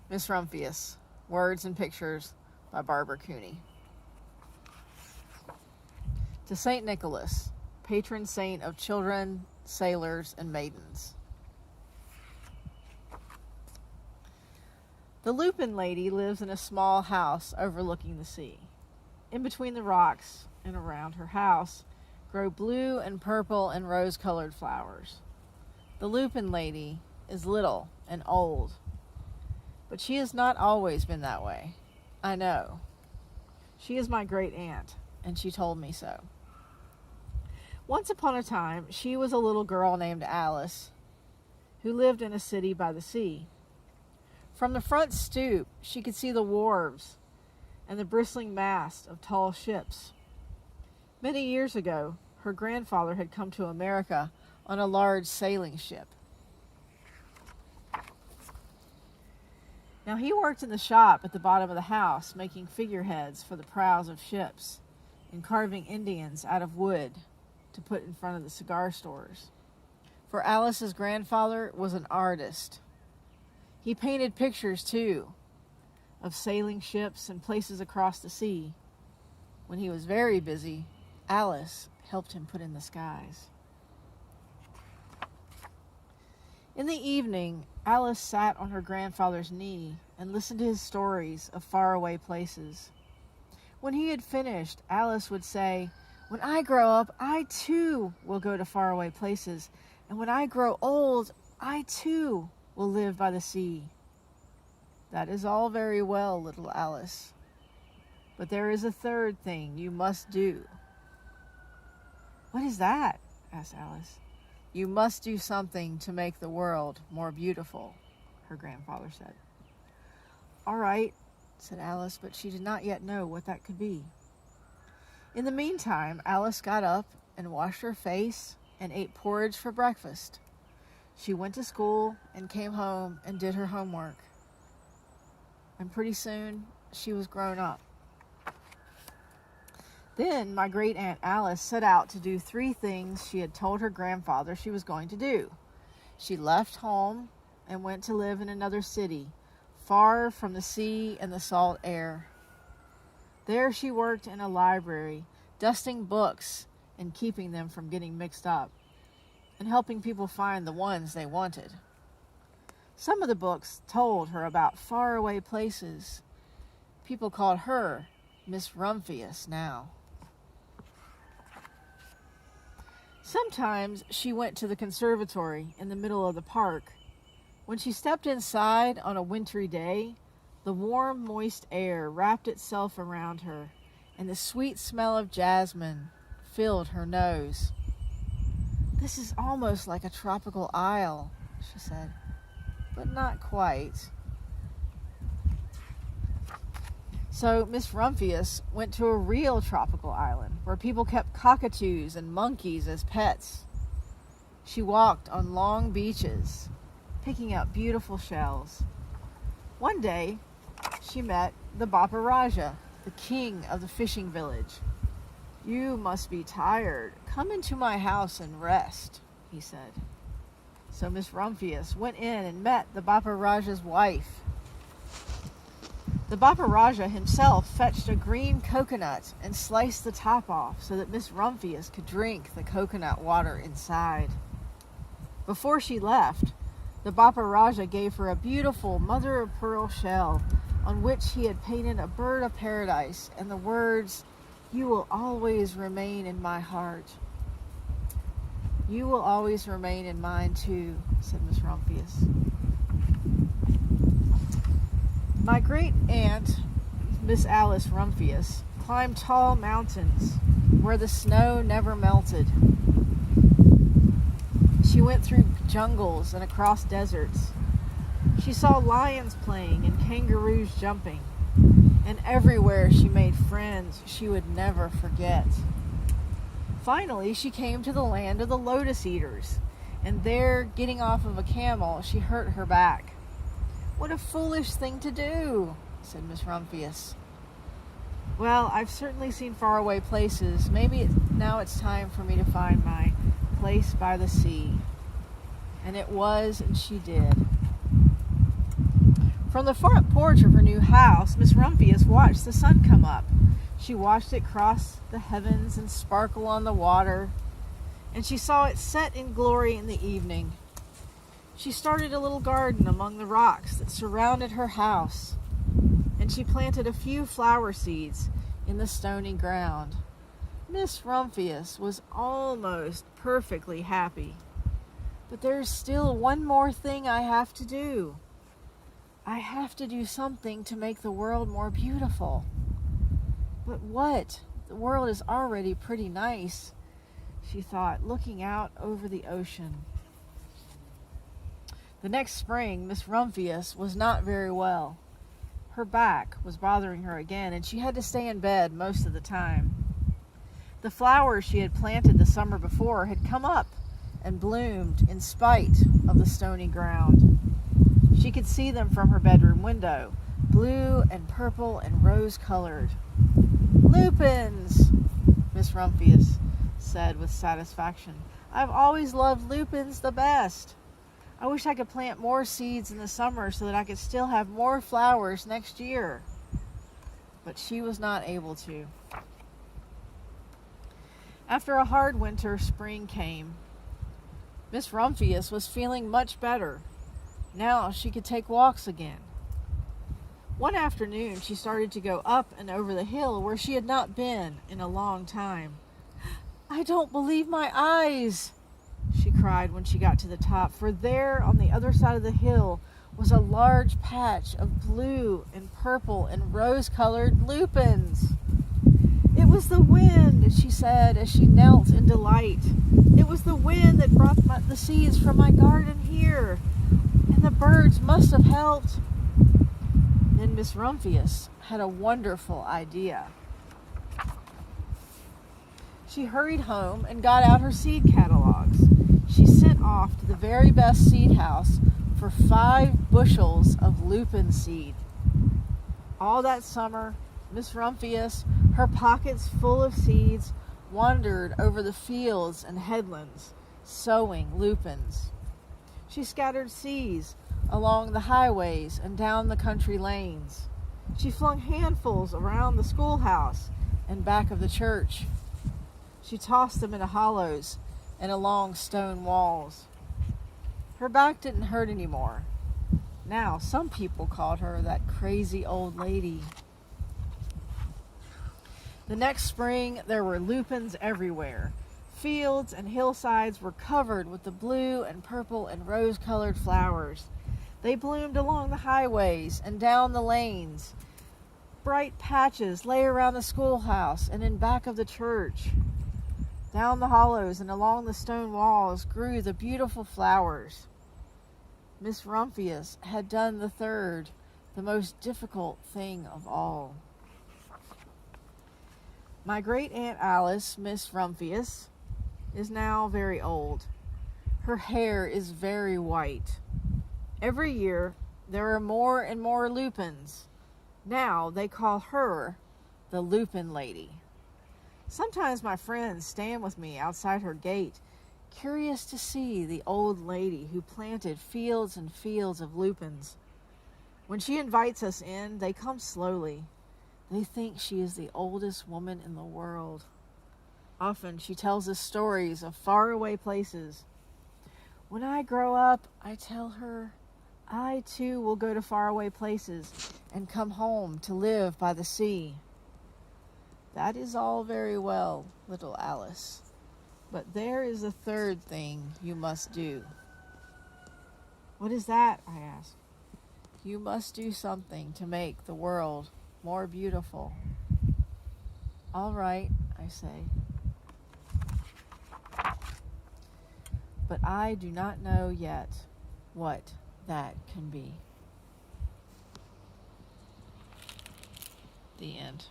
Miss Rumphius. Words and Pictures by Barbara Cooney. To St. Nicholas, patron saint of children, sailors, and maidens. The Lupin lady lives in a small house overlooking the sea. In between the rocks and around her house grow blue and purple and rose-colored flowers. The Lupin lady is little and old, but she has not always been that way. I know. She is my great aunt, and she told me so. Once upon a time, she was a little girl named Alice, who lived in a city by the sea. From the front stoop, she could see the wharves and the bristling masts of tall ships. Many years ago, her grandfather had come to America on a large sailing ship. Now, he worked in the shop at the bottom of the house, making figureheads for the prows of ships and carving Indians out of wood to put in front of the cigar stores. For Alice's grandfather was an artist. He painted pictures, too, of sailing ships and places across the sea. When he was very busy, Alice helped him put in the skies. In the evening, Alice sat on her grandfather's knee and listened to his stories of faraway places. When he had finished, Alice would say, "When I grow up, I too will go to faraway places. And when I grow old, I too will live by the sea." "That is all very well, little Alice. But there is a third thing you must do." "What is that?" asked Alice. "You must do something to make the world more beautiful," her grandfather said. "All right," said Alice, but she did not yet know what that could be. In the meantime, Alice got up and washed her face and ate porridge for breakfast. She went to school and came home and did her homework. And pretty soon, she was grown up. Then my great aunt Alice set out to do 3 things she had told her grandfather she was going to do. She left home and went to live in another city, far from the sea and the salt air. There she worked in a library, dusting books and keeping them from getting mixed up, and helping people find the ones they wanted. Some of the books told her about faraway places. People called her Miss Rumphius now. Sometimes she went to the conservatory in the middle of the park. When she stepped inside on a wintry day, the warm, moist air wrapped itself around her, and the sweet smell of jasmine filled her nose. "This is almost like a tropical isle," she said, "but not quite." So Miss Rumphius went to a real tropical island where people kept cockatoos and monkeys as pets. She walked on long beaches, picking out beautiful shells. One day, she met the Bapa Raja, the king of the fishing village. "You must be tired. Come into my house and rest," he said. So Miss Rumphius went in and met the Bapa Raja's wife. The Bapa Raja himself fetched a green coconut and sliced the top off so that Miss Rumphius could drink the coconut water inside. Before she left, the Bapa Raja gave her a beautiful mother-of-pearl shell on which he had painted a bird of paradise and the words, "You will always remain in my heart." "You will always remain in mine too," said Miss Rumphius. My great aunt, Miss Alice Rumphius, climbed tall mountains where the snow never melted. She went through jungles and across deserts. She saw lions playing and kangaroos jumping, and everywhere she made friends she would never forget. Finally, she came to the land of the lotus eaters, and there, getting off of a camel, she hurt her back. "What a foolish thing to do," said Miss Rumphius. "Well, I've certainly seen faraway places. Maybe now it's time for me to find my place by the sea." And it was, and she did. From the front porch of her new house, Miss Rumphius watched the sun come up. She watched it cross the heavens and sparkle on the water, and she saw it set in glory in the evening. She started a little garden among the rocks that surrounded her house, and she planted a few flower seeds in the stony ground. Miss Rumphius was almost perfectly happy. But there's still one more thing I have to do. I have to do something to make the world more beautiful. But what? The world is already pretty nice, she thought, looking out over the ocean. The next spring, Miss Rumphius was not very well. Her back was bothering her again, and she had to stay in bed most of the time. The flowers she had planted the summer before had come up and bloomed in spite of the stony ground. She could see them from her bedroom window, blue and purple and rose-colored. "Lupins," Miss Rumphius said with satisfaction. "I've always loved lupins the best. I wish I could plant more seeds in the summer so that I could still have more flowers next year." But she was not able to. After a hard winter, spring came. Miss Rumphius was feeling much better. Now she could take walks again. One afternoon, she started to go up and over the hill where she had not been in a long time. "I don't believe my eyes," she cried when she got to the top, for there on the other side of the hill was a large patch of blue and purple and rose-colored lupins. "It was the wind," she said as she knelt in delight. "It was the wind that brought the seeds from my garden here, and the birds must have helped." Then Miss Rumphius had a wonderful idea. She hurried home and got out her seed catalogs. She sent off to the very best seed house for 5 bushels of lupin seed. All that summer, Miss Rumphius, her pockets full of seeds, wandered over the fields and headlands, sowing lupins. She scattered seeds along the highways and down the country lanes. She flung handfuls around the schoolhouse and back of the church. She tossed them into hollows and along stone walls. Her back didn't hurt anymore. Now some people called her that crazy old lady. The next spring, there were lupins everywhere. Fields and hillsides were covered with the blue and purple and rose-colored flowers. They bloomed along the highways and down the lanes. Bright patches lay around the schoolhouse and in back of the church. Down the hollows and along the stone walls grew the beautiful flowers. Miss Rumphius had done the third, the most difficult thing of all. My great-aunt Alice, Miss Rumphius, is now very old. Her hair is very white. Every year, there are more and more lupins. Now they call her the Lupin Lady. Sometimes my friends stand with me outside her gate, curious to see the old lady who planted fields and fields of lupins. When she invites us in, they come slowly. They think she is the oldest woman in the world. Often she tells us stories of faraway places. When I grow up, I tell her, I too will go to faraway places and come home to live by the sea. That is all very well, little Alice, but there is a third thing you must do. What is that? I ask. You must do something to make the world more beautiful. All right, I say. But I do not know yet what that can be. The end.